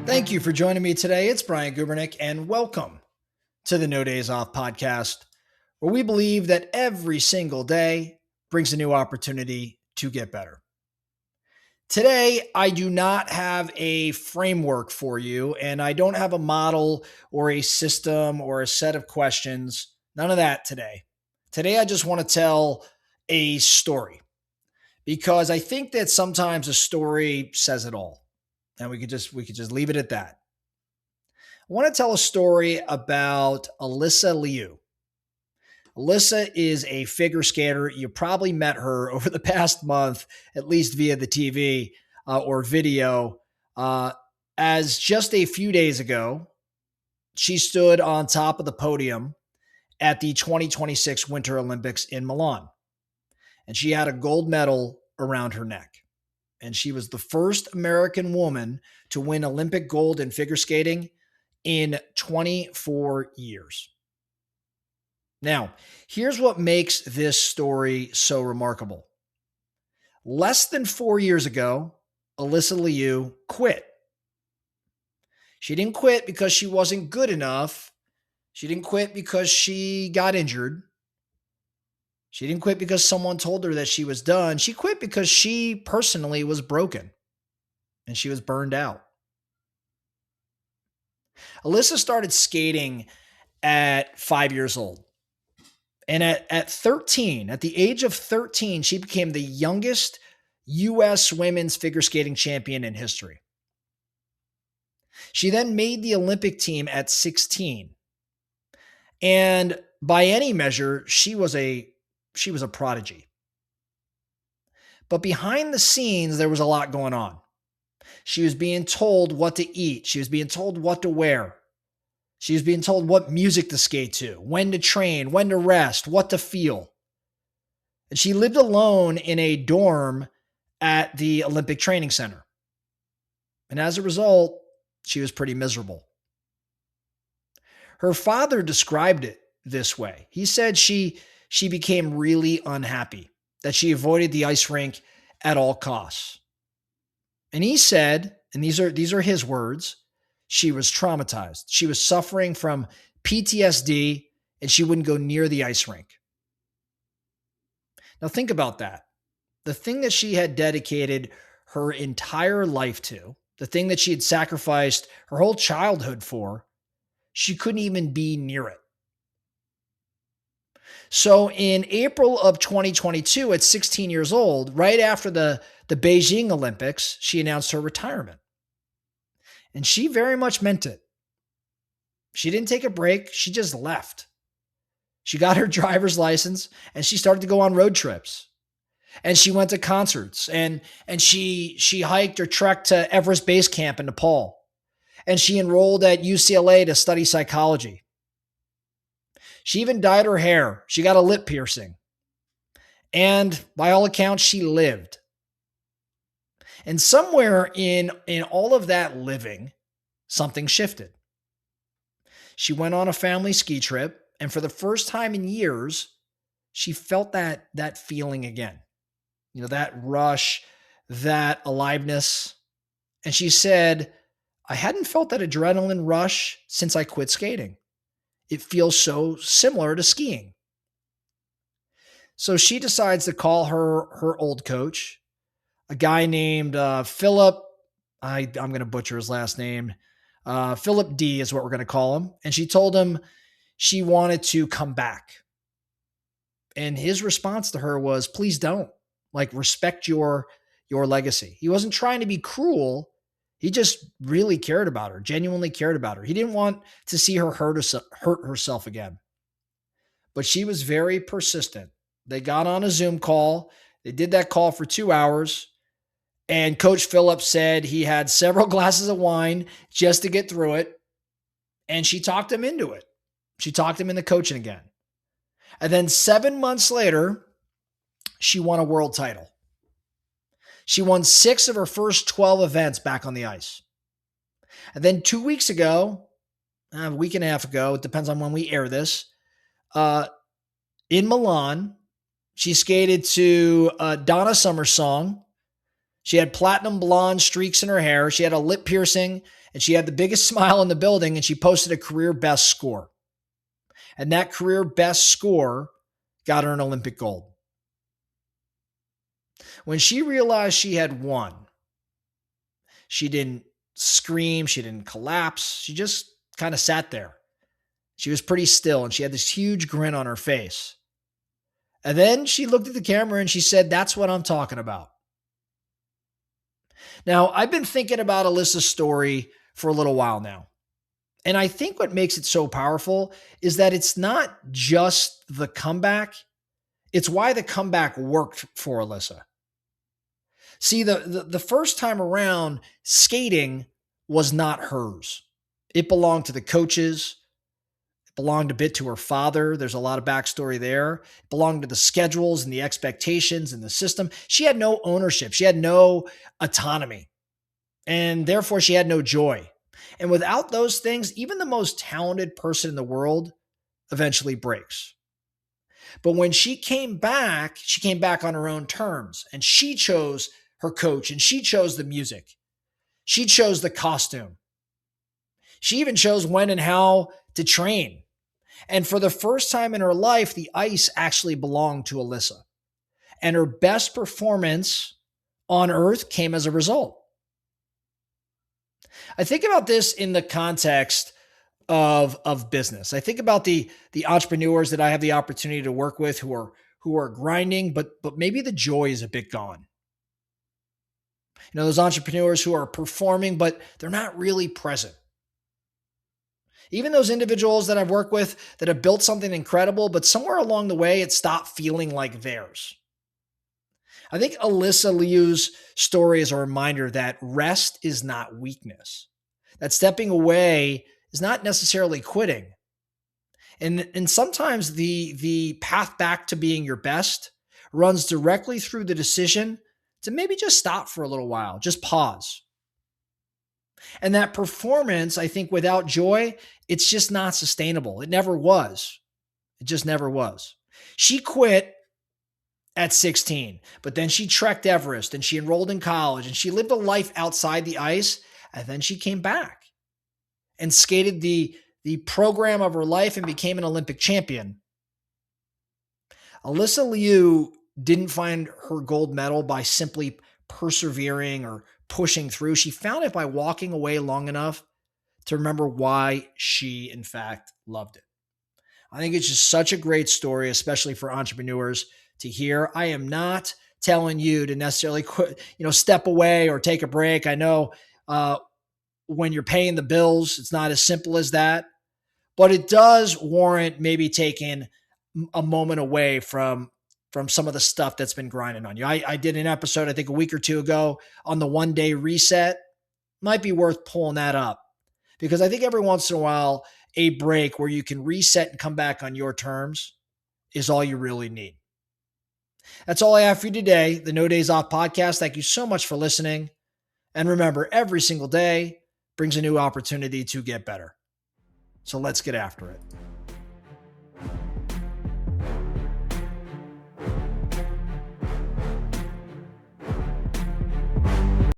Thank you for joining me today. It's Brian Gubernick, and welcome to the No Days Off podcast, where we believe that every single day brings a new opportunity to get better. Today, I do not have a framework for you, and I don't have a model or a system or a set of questions. None of that today. Today, I just want to tell a story because I think that sometimes a story says it all, and we could just leave it at that. I want to tell a story about Alyssa Liu. Alyssa is a figure skater. You probably met her over the past month, at least via the TV or video. As just a few days ago, she stood on top of the podium at the 2026 Winter Olympics in Milan, and she had a gold medal around her neck. And she was the first American woman to win Olympic gold in figure skating in 24 years. Now, here's what makes this story so remarkable. Less than 4 years ago, Alyssa Liu quit. She didn't quit because she wasn't good enough. She didn't quit because she got injured. She didn't quit because someone told her that she was done. She quit because she personally was broken and she was burned out. Alyssa started skating at 5 years old. And at 13, at the age of 13, she became the youngest U.S. women's figure skating champion in history. She then made the Olympic team at 16. And by any measure, she was a prodigy. But behind the scenes, there was a lot going on. She was being told what to eat. She was being told what to wear. She was being told what music to skate to, when to train, when to rest, what to feel. And she lived alone in a dorm at the Olympic Training Center. And as a result, she was pretty miserable. Her father described it this way. He said she became really unhappy, that she avoided the ice rink at all costs. And he said, and these are his words, she was traumatized. She was suffering from PTSD and she wouldn't go near the ice rink. Now think about that. The thing that she had dedicated her entire life to, the thing that she had sacrificed her whole childhood for, she couldn't even be near it. So in April of 2022, at 16 years old, right after the Beijing Olympics, she announced her retirement. And she very much meant it. She didn't take a break. She just left. She got her driver's license and she started to go on road trips. And she went to concerts and she hiked or trekked to Everest Base Camp in Nepal. And she enrolled at UCLA to study psychology. She even dyed her hair. She got a lip piercing. And by all accounts, she lived. And somewhere in all of that living, something shifted. She went on a family ski trip, and for the first time in years, she felt that feeling again. You know, that rush, that aliveness. And she said, I hadn't felt that adrenaline rush since I quit skating. It feels so similar to skiing. So she decides to call her old coach, a guy named Philip. I'm going to butcher his last name. Philip D is what we're going to call him. And she told him she wanted to come back. And his response to her was, please don't. Like, respect your legacy. He wasn't trying to be cruel. He just really cared about her, genuinely cared about her. He didn't want to see her hurt herself again. But she was very persistent. They got on a Zoom call. They did that call for 2 hours. And Coach Phillips said he had several glasses of wine just to get through it. And she talked him into it. She talked him into coaching again. And then 7 months later, she won a world title. She won 6 of her first 12 events back on the ice. And then 2 weeks ago, a week and a half ago, it depends on when we air this, in Milan, she skated to Donna Summer's song, She had platinum blonde streaks in her hair. She had a lip piercing and she had the biggest smile in the building, and she posted a career best score. And that career best score got her an Olympic gold. When she realized she had won, she didn't scream, she didn't collapse. She just kind of sat there. She was pretty still and she had this huge grin on her face. And then she looked at the camera and she said, "That's what I'm talking about." Now, I've been thinking about Alyssa's story for a little while now. And I think what makes it so powerful is that it's not just the comeback, it's why the comeback worked for Alyssa. See, the first time around, skating was not hers. It belonged to the coaches. It belonged a bit to her father. There's a lot of backstory there. It belonged to the schedules and the expectations and the system. She had no ownership. She had no autonomy. And therefore, she had no joy. And without those things, even the most talented person in the world eventually breaks. But when she came back on her own terms, and she chose her coach, and she chose the music. She chose the costume. She even chose when and how to train. And for the first time in her life, the ice actually belonged to Alyssa. And her best performance on earth came as a result. I think about this in the context of business. I think about the entrepreneurs that I have the opportunity to work with who are grinding, but maybe the joy is a bit gone. You know, those entrepreneurs who are performing, but they're not really present. Even those individuals that I've worked with that have built something incredible, but somewhere along the way, it stopped feeling like theirs. I think Alyssa Liu's story is a reminder that rest is not weakness, that stepping away is not necessarily quitting. And sometimes the path back to being your best runs directly through the decision to maybe just stop for a little while, just pause. And that performance, I think without joy, it's just not sustainable. It never was. It just never was. She quit at 16, but then she trekked Everest and she enrolled in college and she lived a life outside the ice. And then she came back and skated the program of her life and became an Olympic champion. Alyssa Liu didn't find her gold medal by simply persevering or pushing through. She found it by walking away long enough to remember why she, in fact, loved it. I think it's just such a great story, especially for entrepreneurs to hear. I am not telling you to necessarily quit, step away or take a break. I know when you're paying the bills, it's not as simple as that, but it does warrant maybe taking a moment away from some of the stuff that's been grinding on you. I did an episode, I think a week or two ago, on the 1-day reset. Might be worth pulling that up because I think every once in a while, a break where you can reset and come back on your terms is all you really need. That's all I have for you today, the No Days Off podcast. Thank you so much for listening. And remember, every single day brings a new opportunity to get better. So let's get after it.